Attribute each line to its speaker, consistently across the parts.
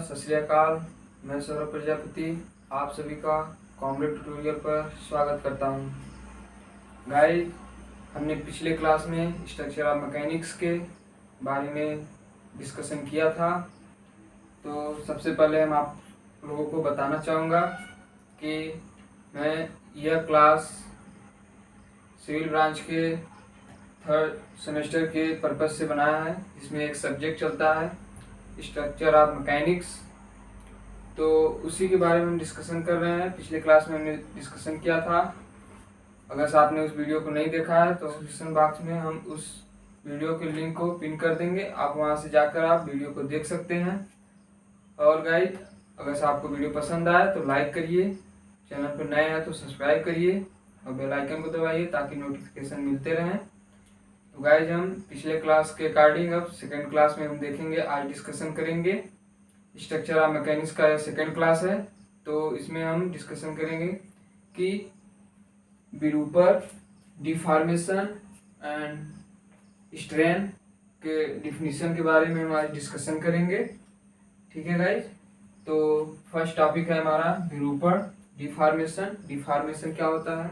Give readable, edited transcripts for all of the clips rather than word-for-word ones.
Speaker 1: सत श्री अकाल। मैं सौरभ प्रजापति आप सभी का कॉम्प्लेट ट्यूटोरियल पर स्वागत करता हूं। गाइस, हमने पिछले क्लास में स्ट्रक्चर ऑफ मैकेनिक्स के बारे में डिस्कशन किया था। तो सबसे पहले हम आप लोगों को बताना चाहूँगा कि मैं यह क्लास सिविल ब्रांच के थर्ड सेमेस्टर के पर्पस से बनाया है। इसमें एक सब्जेक्ट चलता है स्ट्रक्चर ऑफ मैकेनिक्स, तो उसी के बारे में हम डिस्कशन कर रहे हैं। पिछले क्लास में हमने डिस्कशन किया था। अगर आपने उस वीडियो को नहीं देखा है तो डिस्क्रिप्शन बॉक्स में हम उस वीडियो के लिंक को पिन कर देंगे, आप वहां से जाकर आप वीडियो को देख सकते हैं। और गाइस, अगर आपको वीडियो पसंद आए तो लाइक करिए, चैनल पर नए हैं तो सब्सक्राइब करिए और बेल आइकन को दबाइए ताकि नोटिफिकेशन मिलते रहें। तो गाइस, हम पिछले क्लास के अकॉर्डिंग अब सेकंड क्लास में हम देखेंगे, आज डिस्कशन करेंगे स्ट्रक्चर ऑफ मैकेनिक्स का। सेकंड क्लास है तो इसमें हम डिस्कशन करेंगे कि विरूपण, डिफॉर्मेशन एंड स्ट्रेन के डिफिनीशन के बारे में हम आज डिस्कशन करेंगे। ठीक है गाइस, तो फर्स्ट टॉपिक है हमारा विरूपण, डिफॉर्मेशन। डिफॉर्मेशन क्या होता है?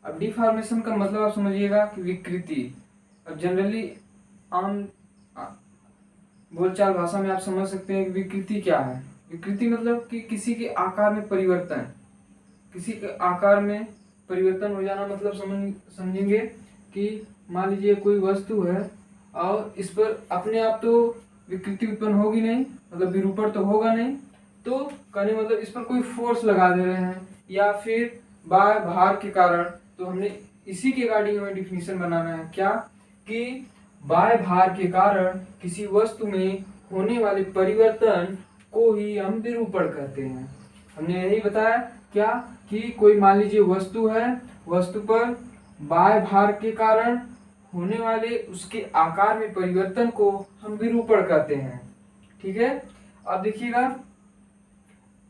Speaker 1: अब डिफॉर्मेशन का मतलब आप समझिएगा कि विकृति। अब जनरली आम बोलचाल भाषा में आप समझ सकते हैं कि विकृति क्या है। विकृति मतलब कि किसी के आकार में परिवर्तन, किसी के आकार में परिवर्तन हो जाना। मतलब समझेंगे कि मान लीजिए कोई वस्तु है और इस पर अपने आप तो विकृति उत्पन्न होगी नहीं, मतलब विरूपण तो होगा नहीं, तो कहने मतलब इस पर कोई फोर्स लगा दे रहे हैं या फिर बाह्य भार के कारण। तो हमने इसी के अकॉर्डिंग हमें डिफिनीशन बनाना है क्या, कि बाह्य भार के कारण किसी वस्तु में होने वाले परिवर्तन को ही हम विरूपण कहते हैं। हमने यही बताया क्या, कि कोई मान लीजिए वस्तु है, वस्तु पर बाह्य भार के कारण होने वाले उसके आकार में परिवर्तन को हम विरूपण कहते हैं। ठीक है, अब देखिएगा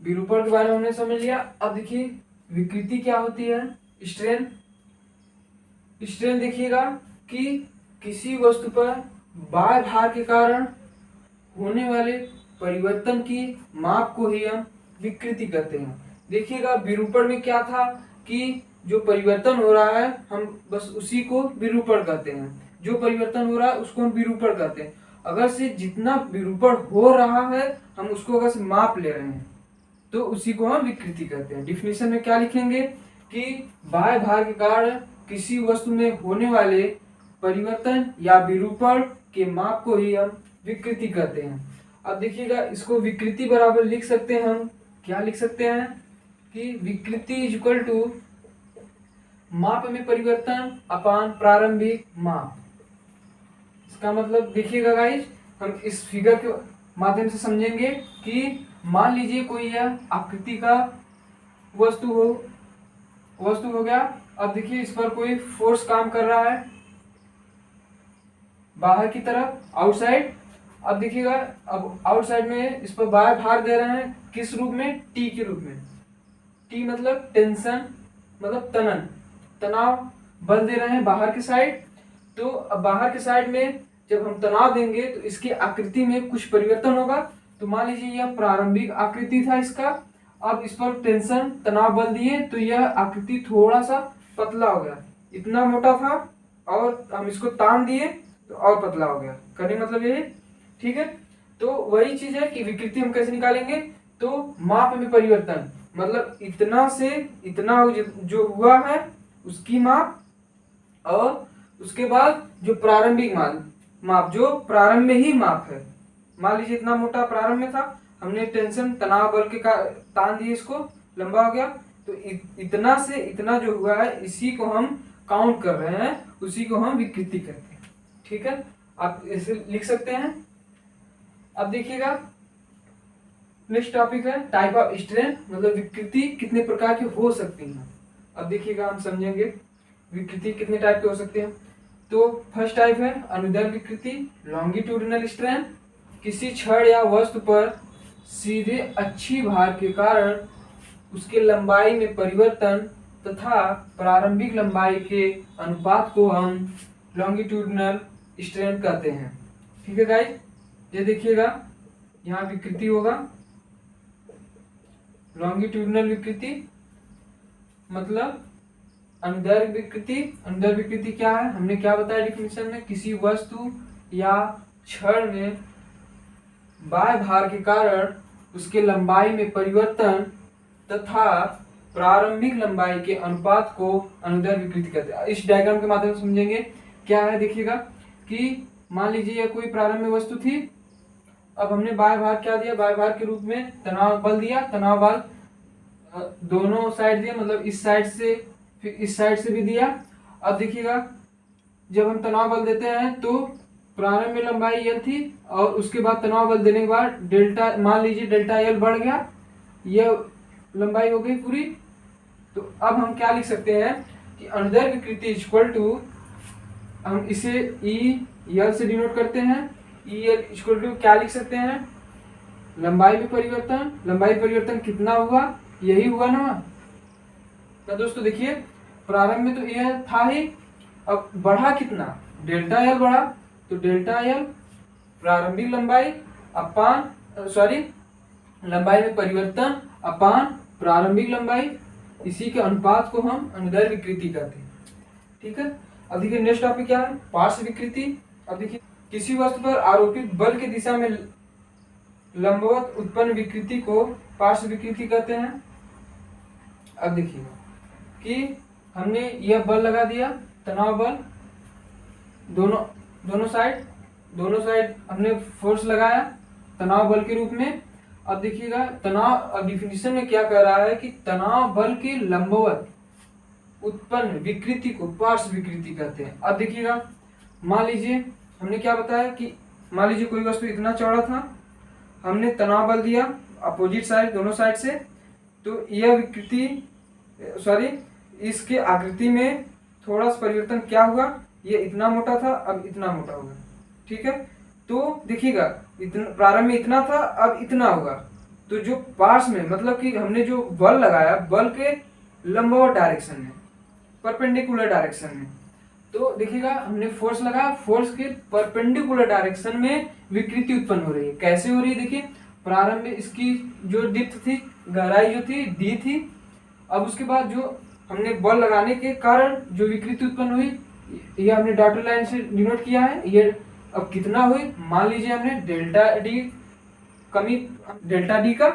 Speaker 1: विरूपण के बारे में हमने समझ लिया। अब देखिए विकृति क्या होती है। स्ट्रेन, स्ट्रेन देखिएगा कि किसी वस्तु पर बाह्य भार के कारण होने वाले परिवर्तन की माप को ही हम विकृति कहते हैं। देखिएगा विरूपण में क्या था कि जो परिवर्तन हो रहा है हम बस उसी को विरूपण कहते हैं। जो परिवर्तन हो रहा है उसको हम विरूपण कहते हैं। अगर से जितना विरूपण हो रहा है हम उसको अगर से माप ले रहे हैं तो उसी को हम विकृति कहते हैं। डिफिनीशन में क्या लिखेंगे कि बाह्य भार के कारण किसी वस्तु में होने वाले परिवर्तन या विरूपण के माप को ही हम विकृति कहते हैं। अब देखिएगा इसको विकृति बराबर लिख सकते हैं हम, क्या लिख सकते हैं कि विकृति इज इक्वल टू माप में परिवर्तन अपान प्रारंभिक माप। इसका मतलब देखिएगा गाइस, हम इस फिगर के माध्यम से समझेंगे कि मान लीजिए कोई यह आकृति का वस्तु हो गया। अब देखिए इस पर कोई फोर्स काम कर रहा है बाहर की तरफ, आउटसाइड। अब देखिएगा अब आउटसाइड में इस पर बाह्य भार दे रहे हैं, किस रूप में? टी के रूप में। टी मतलब टेंशन, मतलब तनन, तनाव बल दे रहे हैं बाहर के साइड। तो अब बाहर के साइड में जब हम तनाव देंगे तो इसकी आकृति में कुछ परिवर्तन होगा। तो मान लीजिए यह प्रारंभिक आकृति था इसका, अब इस पर टेंशन, तनाव बल दिए तो यह आकृति थोड़ा सा पतला हो गया। इतना मोटा था और हम इसको तान दिए तो और पतला हो गया। करने मतलब ये, ठीक है। तो वही चीज है कि विकृति हम कैसे निकालेंगे, तो माप में परिवर्तन मतलब इतना से इतना जो हुआ है उसकी माप, और उसके बाद जो प्रारंभिक माप जो प्रारंभ में ही माप है। मान लीजिए इतना मोटा प्रारंभ में था, हमने टेंशन तनाव बल के तान दिए, इसको लंबा हो गया, तो इतना से इतना जो हुआ है इसी को हम काउंट कर रहे हैं, उसी को हम विकृति कहते हैं। ठीक है, आप इसे लिख सकते हैं। अब देखिएगा नेक्स्ट टॉपिक है टाइप ऑफ स्ट्रेन, मतलब विकृति कितने प्रकार की हो सकती हैं। अब देखिएगा हम समझेंगे विकृति कितने टाइप के हो सकते हैं। तो फर्स्ट टाइप है अनुदैर्ध्य विकृति, लॉन्गिट्यूडिनल स्ट्रेन। किसी छड़ या वस्तु पर सीधे अच्छी भार के कारण उसके लंबाई में परिवर्तन तथा प्रारंभिक लंबाई के अनुपात को हम लॉन्गिट्यूडिनल स्ट्रेन कहते हैं। ठीक है गाइस, ये देखिएगा यहाँ विकृति होगा, लॉन्गिट्यूडिनल विकृति मतलब अनुदैर्घ्य विकृति। अनुदैर्घ्य विकृति क्या है, हमने क्या बताया डिफिनेशन में, किसी वस्तु या छड़ में बाह्य भार के कारण उसके लंबाई में परिवर्तन तथा प्रारंभिक लंबाई के अनुपात को अनुदैर्घ्य विकृति कहते हैं। इस डायग्राम के माध्यम से समझेंगे क्या है। देखिएगा कि मान लीजिए यह कोई प्रारंभ में वस्तु थी, अब हमने बाह्य भार क्या दिया, बाह्य भार के रूप में तनाव बल दिया। तनाव बल दोनों साइड दिया, मतलब इस साइड से फिर इस साइड से भी दिया। अब देखिएगा जब हम तनाव बल देते हैं तो प्रारंभ में लंबाई L थी और उसके बाद तनाव बल देने के बाद डेल्टा, मान लीजिए डेल्टा L बढ़ गया, यह लंबाई हो गई पूरी। तो अब हम क्या लिख सकते हैं कि अनुदैर्घ्य विकृति इक्वल टू, हम इसे EL से डिनोट करते हैं। EL इक्वल टू क्या लिख सकते हैं, लंबाई में परिवर्तन। लंबाई परिवर्तन कितना हुआ, यही हुआ ना। तो दोस्तों देखिए प्रारंभ में तो यह था ही, अब बढ़ा कितना, डेल्टा L बढ़ा, तो डेल्टा L प्रारंभिक लंबाई अपान लंबाई में परिवर्तन अपान प्रारंभिक लंबाई, इसी के अनुपात को हम अनुदैर्घ्य विकृति कहते हैं। ठीक है। अब देखिए नेक्स्ट टॉपिक क्या है, पार्श्व विकृति। अब देखिए किसी वस्तु पर आरोपित बल की दिशा में लंबवत उत्पन्न विकृति को पार्श्व विकृति कहते हैं। अब देखिए कि हमने यह बल लगा दिया, तनाव बल, दोनों साइड हमने फोर्स लगाया तनाव बल के रूप में। अब देखिएगा तनाव, अब डिफिनेशन में क्या कह रहा है कि तनाव बल के लंबवत उत्पन्न विकृति को पार्श्व विकृति कहते हैं। अब देखिएगा मान लीजिए हमने क्या बताया कि मान लीजिए कोई वस्तु इतना चौड़ा था, हमने तनाव बल दिया अपोजिट साइड, दोनों साइड से, तो यह विकृति इसके आकृति में थोड़ा सा परिवर्तन क्या हुआ, ये इतना मोटा था अब इतना मोटा होगा। ठीक है। तो देखिएगा प्रारंभ में इतना था अब इतना होगा, तो जो पार्श्व में मतलब कि हमने जो बल लगाया बल के लंबवत डायरेक्शन में, परपेंडिकुलर डायरेक्शन में, तो देखिएगा हमने फोर्स लगाया, फोर्स के परपेंडिकुलर डायरेक्शन में विकृति उत्पन्न हो रही है। कैसे हो रही है, देखिए प्रारंभ में इसकी जो डिप्थ थी, गहराई जो थी D थी, अब उसके बाद जो हमने बल लगाने के कारण जो विकृति उत्पन्न हुई, ये हमने डॉटेड लाइन से डिनोट किया है। ये अब कितना हुई, मान लीजिए हमने डेल्टा D का,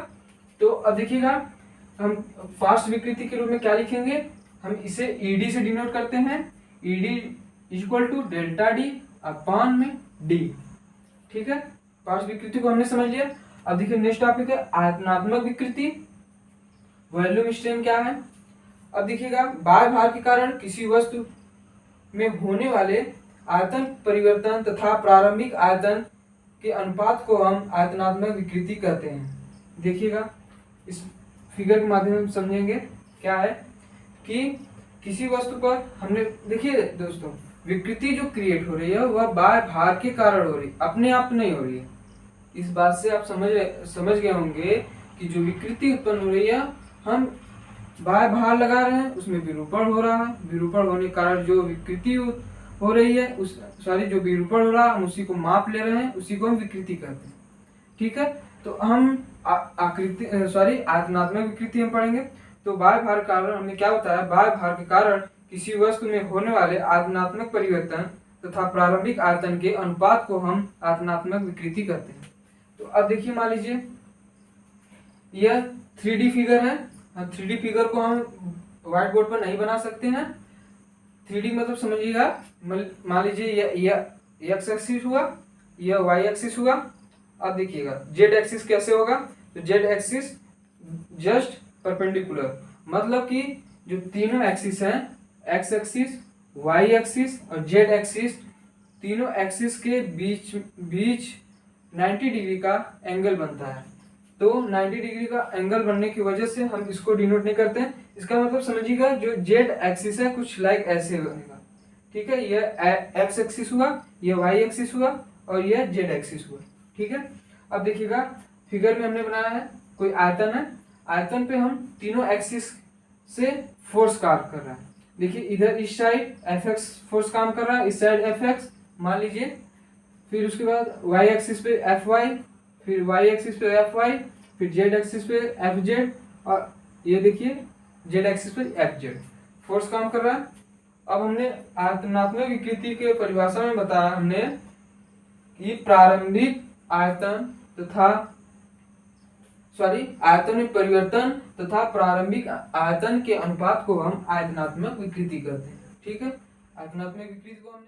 Speaker 1: तो अब देखिएगा हम पार्श्व विकृति के रूप में क्या लिखेंगे, हम इसे ED से डिनोट करते हैं। ED equal to delta D upon में D। ठीक है, पार्श्व विकृति को हमने समझ लिया। अब देखिए नेक्स्ट टॉपिक है आयतनात्मक विकृति, वॉल्यूम स्ट्रेन क्या है। अब देखिएगा बाह्य भार के कारण किसी वस्तु में होने वाले आयतन परिवर्तन तथा प्रारंभिक आयतन के अनुपात को हम आयतनात्मक विकृति कहते हैं। देखिएगा इस फिगर के माध्यम से समझेंगे क्या है कि किसी वस्तु पर हमने, देखिए दोस्तों विकृति जो क्रिएट हो रही है वह बाह्य भार के कारण हो रही है, अपने आप नहीं हो रही है। इस बात से आप समझ गए होंगे कि जो विकृति उत्पन्न हो रही है हम बाह्य भार लगा रहे हैं, उसमें विरूपण हो रहा है, विरूपण होने के कारण जो विकृति हो रही है जो विरूपण हो रहा है हम उसी को माप ले रहे हैं, उसी को हम विकृति कहते हैं। ठीक है। तो हम आयतनात्मक विकृति हम पढ़ेंगे। तो बाह्य भार के कारण हमने क्या बताया, बाह्य भार के कारण किसी वस्तु में होने वाले आयतनात्मक परिवर्तन तथा प्रारंभिक आयतन के अनुपात को हम आयतनात्मक विकृति कहते हैं। तो अब देखिए मान लीजिए यह 3D फिगर है। 3D फिगर को हम व्हाइट बोर्ड पर नहीं बना सकते हैं। 3D मतलब समझिएगा, मान लीजिए यह एक्स एक्सिस हुआ, यह वाई एक्सिस हुआ। अब देखिएगा जेड एक्सिस कैसे होगा, तो जेड एक्सिस जस्ट परपेंडिकुलर, मतलब कि जो तीनों एक्सिस हैं, एक्स एक्सिस, वाई एक्सिस और जेड एक्सिस, तीनों एक्सिस के बीच 90 डिग्री का एंगल बनता है। तो 90 डिग्री का एंगल बनने की वजह से हम इसको डिनोट नहीं करते हैं। इसका मतलब समझिएगा जो जेड एक्सिस है कुछ लाइक ऐसे बनेगा। ठीक है, यह एक्स एक्सिस हुआ, यह वाई एक्सिस हुआ और यह जेड एक्सिस हुआ। ठीक है। अब देखिएगा फिगर में हमने बनाया है कोई आयतन है, आयतन पे हम तीनों एक्सिस से फोर्स काम कर रहा है। देखिए इधर इस साइड Fx फोर्स काम कर रहा है, इस साइड Fx मान लीजिए, फिर उसके बाद y एक्सिस पे Fy, फिर y एक्सिस पे Fy, फिर z एक्सिस पे Fz और ये देखिए जेड एक्सिस पे एफ जेड, फोर्स काम कर रहा है। अब हमने आयतनात्मक विकृति के परिभाषा में बताया हमने कि प्रारंभिक आयतन तथा आयतन में परिवर्तन तथा प्रारंभिक आयतन के अनुपात को हम आयतनात्मक विकृति कहते हैं। ठीक है, आयतनात्मक विकृति को हमने